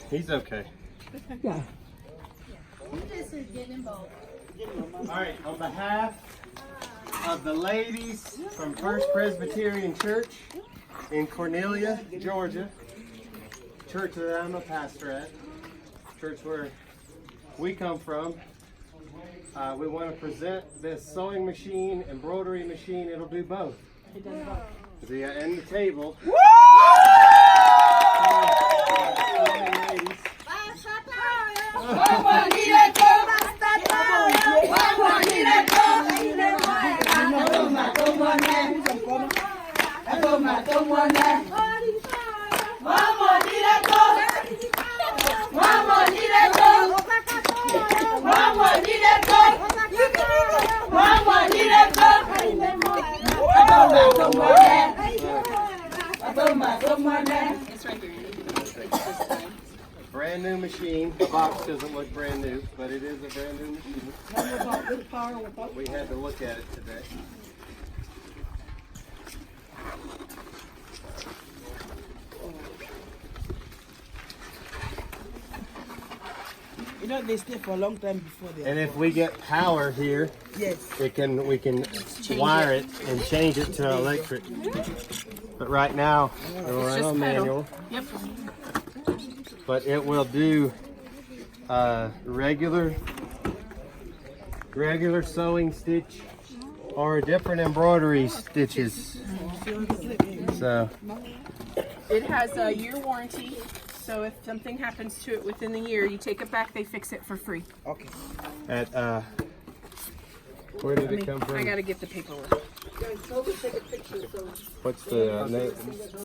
He's okay. Yeah. All right, on behalf of the ladies from First Presbyterian Church in Cornelia, Georgia, church that I'm a pastor at, church where we come from, we want to present this sewing machine, embroidery machine. It'll do both. It does both. And the table. Woo! Brand new machine. The box doesn't look brand new, but it is a brand new machine. We had to look at it today. You know they stay for a long time before they. And if we get power here, Yes. we can wire it and change it to electric. But right now, we're right on manual. Yep. But it will do regular sewing stitch or different embroidery stitches. So It has a year warranty, so if something happens to it within the year, you take it back, they fix it for free. Okay. at where did it come I from? gotta get the paperwork. What's the name?